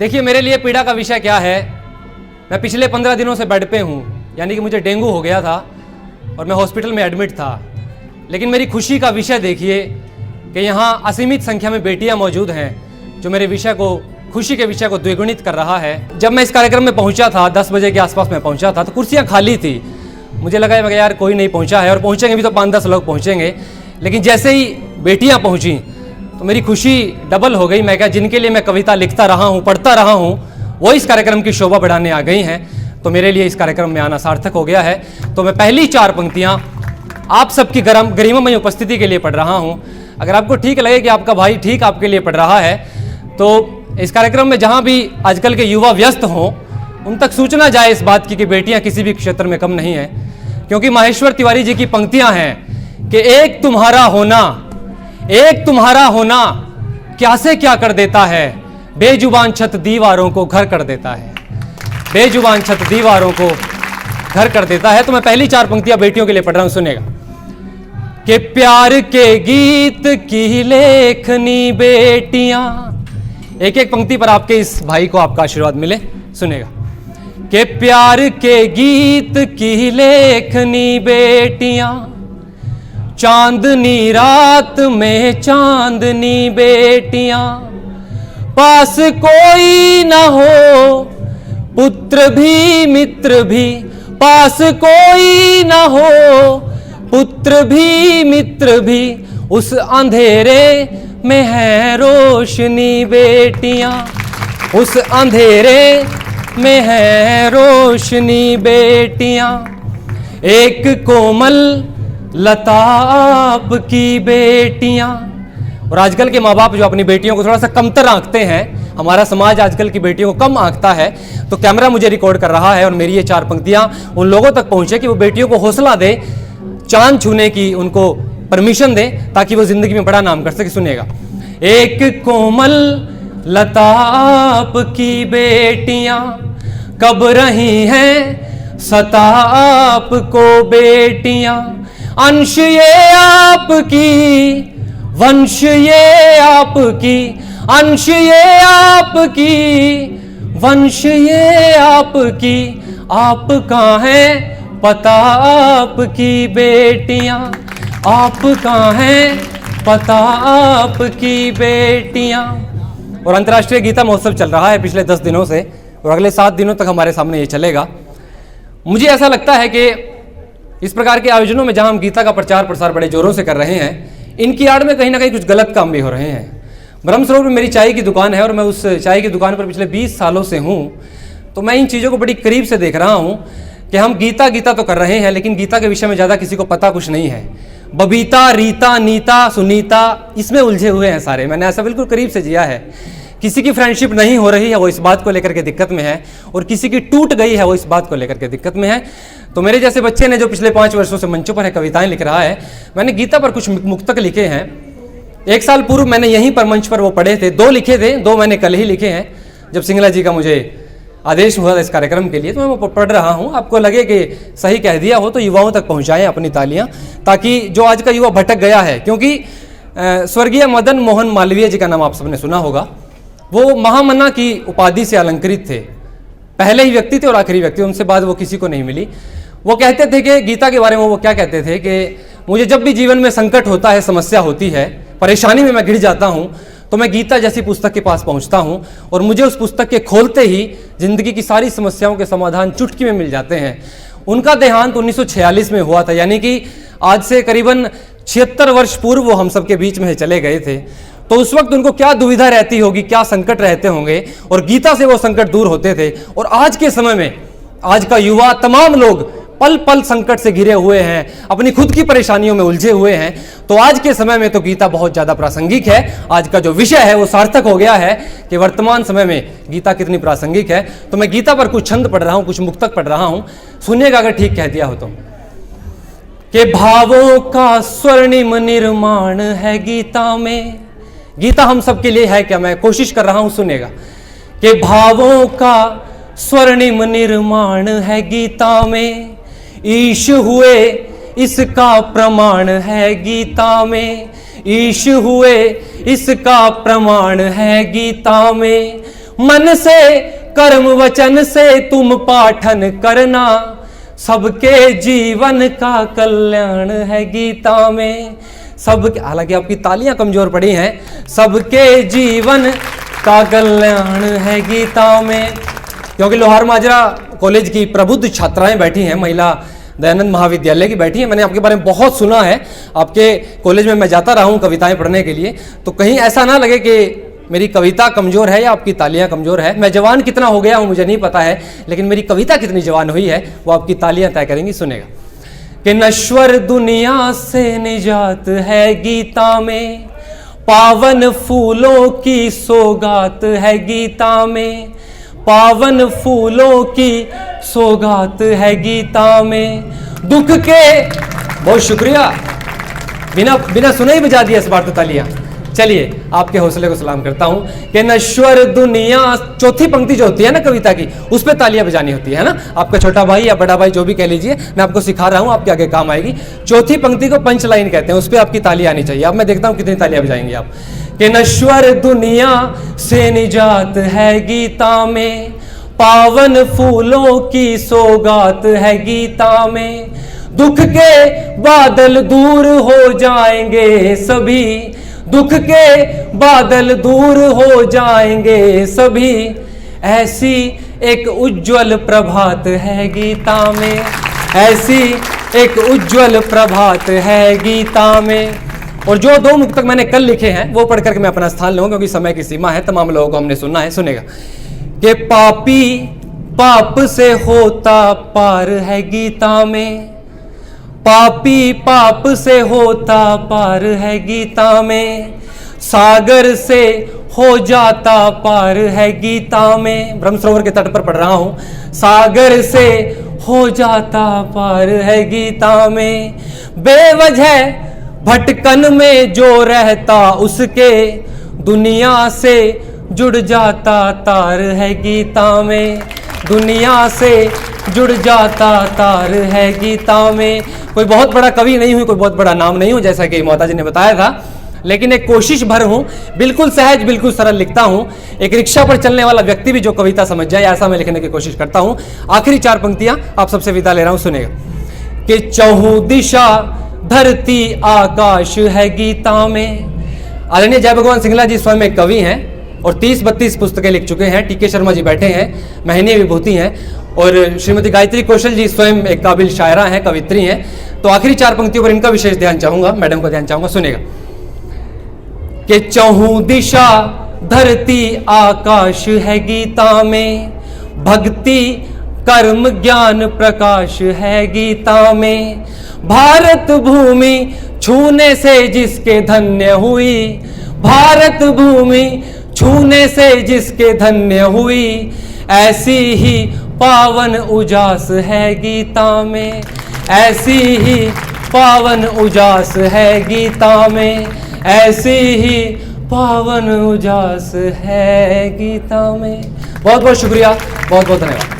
देखिए, मेरे लिए पीड़ा का विषय क्या है। मैं पिछले 15 दिनों से बेड पे हूँ, यानी कि मुझे डेंगू हो गया था और मैं हॉस्पिटल में एडमिट था। लेकिन मेरी खुशी का विषय देखिए कि यहाँ असीमित संख्या में बेटियाँ मौजूद हैं, जो मेरे विषय को, खुशी के विषय को द्विगुणित कर रहा है। जब मैं इस कार्यक्रम में पहुँचा था, 10 बजे के आसपास में पहुँचा था, तो कुर्सियाँ खाली थी। मुझे लगा यार कोई नहीं पहुँचा है, और पहुँचेंगे भी तो 5-10 लोग पहुँचेंगे। लेकिन जैसे ही बेटियाँ पहुँची तो मेरी खुशी डबल हो गई। मैं क्या, जिनके लिए मैं कविता लिखता रहा हूँ, पढ़ता रहा हूँ, वो इस कार्यक्रम की शोभा बढ़ाने आ गई हैं, तो मेरे लिए इस कार्यक्रम में आना सार्थक हो गया है। तो मैं पहली 4 पंक्तियाँ आप सबकी गरिमामय उपस्थिति के लिए पढ़ रहा हूँ। अगर आपको ठीक लगे कि आपका भाई ठीक आपके लिए पढ़ रहा है, तो इस कार्यक्रम में जहाँ भी आजकल के युवा व्यस्त हों, उन तक सूचना जाए इस बात की कि बेटियाँ किसी भी क्षेत्र में कम नहीं हैं। क्योंकि माहेश्वर तिवारी जी की पंक्तियाँ हैं कि एक तुम्हारा होना क्या से क्या कर देता है, बेजुबान छत दीवारों को घर कर देता है, बेजुबान छत दीवारों को घर कर देता है। तो मैं पहली 4 पंक्तियां बेटियों के लिए पढ़ रहा हूं, सुनेगा। कि प्यार के गीत की लेखनी बेटियां, एक एक पंक्ति पर आपके इस भाई को आपका आशीर्वाद मिले, सुनेगा। कि प्यार के गीत की लेखनी बेटियां, चांदनी रात में चांदनी बेटियां, पास कोई ना हो पुत्र भी मित्र भी, पास कोई ना हो पुत्र भी मित्र भी, उस अंधेरे में है रोशनी बेटियां, उस अंधेरे में है रोशनी बेटियां। एक कोमल लता आपकी बेटियां। और आजकल के माँ बाप जो अपनी बेटियों को थोड़ा सा कमतर आंकते हैं, हमारा समाज आजकल की बेटियों को कम आंकता है, तो कैमरा मुझे रिकॉर्ड कर रहा है और मेरी ये 4 पंक्तियां उन लोगों तक पहुंचे कि वो बेटियों को हौसला दे, चांद छूने की उनको परमिशन दे, ताकि वो जिंदगी में बड़ा नाम कर सके। सुनिएगा। एक कोमल लता आपकी बेटियां, कब रही हैं सता आपको बेटियां, अंश ये आपकी, वंश ये आपकी, अंश ये आपकी, वंश ये आपकी, आप कहाँ हैं पता आपकी बेटियां, आप कहाँ हैं पता आपकी बेटियां। और अंतर्राष्ट्रीय गीता महोत्सव चल रहा है पिछले 10 दिनों से, और अगले 7 दिनों तक हमारे सामने ये चलेगा। मुझे ऐसा लगता है कि इस प्रकार के आयोजनों में जहां हम गीता का प्रचार प्रसार बड़े जोरों से कर रहे हैं, इनकी आड़ में कहीं ना कहीं कुछ गलत काम भी हो रहे हैं। ब्रह्मसरोवर में मेरी चाय की दुकान है और मैं उस चाय की दुकान पर पिछले 20 सालों से हूँ, तो मैं इन चीज़ों को बड़ी करीब से देख रहा हूँ कि हम गीता तो कर रहे हैं, लेकिन गीता के विषय में ज़्यादा किसी को पता कुछ नहीं है। बबीता, रीता, नीता, सुनीता, इसमें उलझे हुए हैं सारे। मैंने ऐसा बिल्कुल करीब से जिया है। किसी की फ्रेंडशिप नहीं हो रही है, वो इस बात को लेकर के दिक्कत में है, और किसी की टूट गई है, वो इस बात को लेकर के दिक्कत में है। तो मेरे जैसे बच्चे ने जो पिछले 5 वर्षों से मंचों पर है कविताएं लिख रहा है, मैंने गीता पर कुछ मुक्तक लिखे हैं। 1 साल पूर्व मैंने यहीं पर मंच पर वो पढ़े थे, 2 लिखे थे, 2 मैंने कल ही लिखे हैं, जब सिंगला जी का मुझे आदेश हुआ था इस कार्यक्रम के लिए, तो मैं वो पढ़ रहा हूँ। आपको लगे कि सही कह दिया हो तो युवाओं तक पहुँचाएं अपनी तालियाँ, ताकि जो आज का युवा भटक गया है, क्योंकि स्वर्गीय मदन मोहन मालवीय जी का नाम आप सबने सुना होगा। वो महामना की उपाधि से अलंकृत थे, पहले ही व्यक्ति थे और आखिरी व्यक्ति, उनसे बाद वो किसी को नहीं मिली। वो कहते थे कि गीता के बारे में वो क्या कहते थे कि मुझे जब भी जीवन में संकट होता है, समस्या होती है, परेशानी में मैं घिर जाता हूँ, तो मैं गीता जैसी पुस्तक के पास पहुँचता हूँ, और मुझे उस पुस्तक के खोलते ही जिंदगी की सारी समस्याओं के समाधान चुटकी में मिल जाते हैं। उनका देहांत 1946 में हुआ था, यानी कि आज से करीबन 76 वर्ष पूर्व वो हम सबके बीच में चले गए थे। तो उस वक्त उनको क्या दुविधा रहती होगी, क्या संकट रहते होंगे, और गीता से वो संकट दूर होते थे। और आज के समय में आज का युवा, तमाम लोग पल पल संकट से घिरे हुए हैं, अपनी खुद की परेशानियों में उलझे हुए हैं। तो आज के समय में तो गीता बहुत ज़्यादा प्रासंगिक है। आज का जो विषय है वो सार्थक हो गया है कि वर्तमान समय में गीता कितनी प्रासंगिक है। तो मैं गीता पर कुछ छंद पढ़ रहा हूँ, कुछ मुक्तक पढ़ रहा हूँ, सुनिएगा अगर ठीक कह दिया हो तो। कि भावों का स्वर्णिम निर्माण है गीता में। गीता हम सबके लिए है क्या, मैं कोशिश कर रहा हूं, सुनेगा। कि भावों का स्वर्णिम निर्माण है गीता में, ईश हुए इसका प्रमाण है गीता में, ईश हुए इसका प्रमाण है गीता में, मन से कर्म वचन से तुम पाठन करना, सबके जीवन का कल्याण है गीता में। सब, हालांकि आपकी तालियां कमजोर पड़ी हैं, सबके जीवन का कल्याण है गीता में। क्योंकि लोहार माजरा कॉलेज की प्रबुद्ध छात्राएं बैठी हैं, महिला दयानंद महाविद्यालय की बैठी है। मैंने आपके बारे में बहुत सुना है, आपके कॉलेज में मैं जाता रहा हूँ कविताएं पढ़ने के लिए, तो कहीं ऐसा ना लगे कि मेरी कविता कमजोर है या आपकी तालियां कमजोर है। मैं जवान कितना हो गया हूँ मुझे नहीं पता है, लेकिन मेरी कविता कितनी जवान हुई है वो आपकी तालियां तय करेंगी। सुनेगा कि नश्वर दुनिया से निजात है गीता में, पावन फूलों की सौगात है गीता में, पावन फूलों की सौगात है गीता में। दुख के, बहुत शुक्रिया, बिना सुने ही बजा दिया इस बार तो तालियां। चलिए आपके हौसले को सलाम करता हूं कि नश्वर दुनिया, चौथी पंक्ति जो होती है ना कविता की, उस पर तालियां बजानी होती है ना। आपका छोटा भाई या बड़ा भाई जो भी कह लीजिए, मैं आपको सिखा रहा हूं, आपके आगे काम आएगी। चौथी पंक्ति को पंच लाइन कहते हैं, उस पर आपकी तालियां आनी चाहिए। अब मैं देखता हूं कितनी तालियां बजाएंगे आप। कि नश्वर दुनिया से निजात है गीता में, पावन फूलों की सौगात है गीता में। दुख के बादल दूर हो जाएंगे सभी, दुख के बादल दूर हो जाएंगे सभी, ऐसी एक उज्जवल प्रभात है गीता में, ऐसी एक उज्जवल प्रभात है गीता में। और जो दो मुक्तक मैंने कल लिखे हैं वो पढ़ करके मैं अपना स्थान लूंगा, क्योंकि समय की सीमा है, तमाम लोगों को हमने सुनना है। सुनेगा कि पापी पाप से होता पार है गीता में, पापी पाप से होता पार है गीता में, सागर से हो जाता पार है गीता में। ब्रह्म सरोवर के तट पर पढ़ रहा हूं, सागर से हो जाता पार है गीता में। बेवजह भटकन में जो रहता उसके, दुनिया से जुड़ जाता तार है गीता में, दुनिया से जुड़ जाता तार है गीता में। कोई बहुत बड़ा कवि नहीं हूं, कोई बहुत बड़ा नाम नहीं हूं, जैसा कि मोहता जी ने बताया था, लेकिन एक कोशिश भर हूं, बिल्कुल सहज बिल्कुल सरल लिखता हूं। एक रिक्शा पर चलने वाला व्यक्ति भी जो कविता समझ जाए ऐसा मैं लिखने की कोशिश करता हूं। आखिरी चार पंक्तियां आप सबसे विदा ले रहा हूं, सुनेगा कि चौहू दिशा धरती आकाश है गीता में। आदरणीय जय भगवान सिंगला जी स्वयं एक कवि हैं और 30-32 पुस्तकें लिख चुके हैं। टीके शर्मा जी बैठे हैं, महनीय विभूति हैं, और श्रीमती गायत्री कौशल जी स्वयं एक काबिल शायरा हैं, कवित्री हैं। तो आखिरी चार पंक्तियों पर इनका विशेष ध्यान चाहूंगा, मैडम को ध्यान चाहूंगा। सुनेगा कि चौहू दिशा धरती आकाश है गीता में, भक्ति कर्म ज्ञान प्रकाश है गीता में। भारत भूमि छूने से जिसके धन्य हुई, भारत भूमि छूने से जिसके धन्य हुई, ऐसी ही पावन उजास है गीता में, ऐसी ही पावन उजास है गीता में, ऐसी ही पावन उजास है गीता में। बहुत बहुत शुक्रिया, बहुत बहुत धन्यवाद।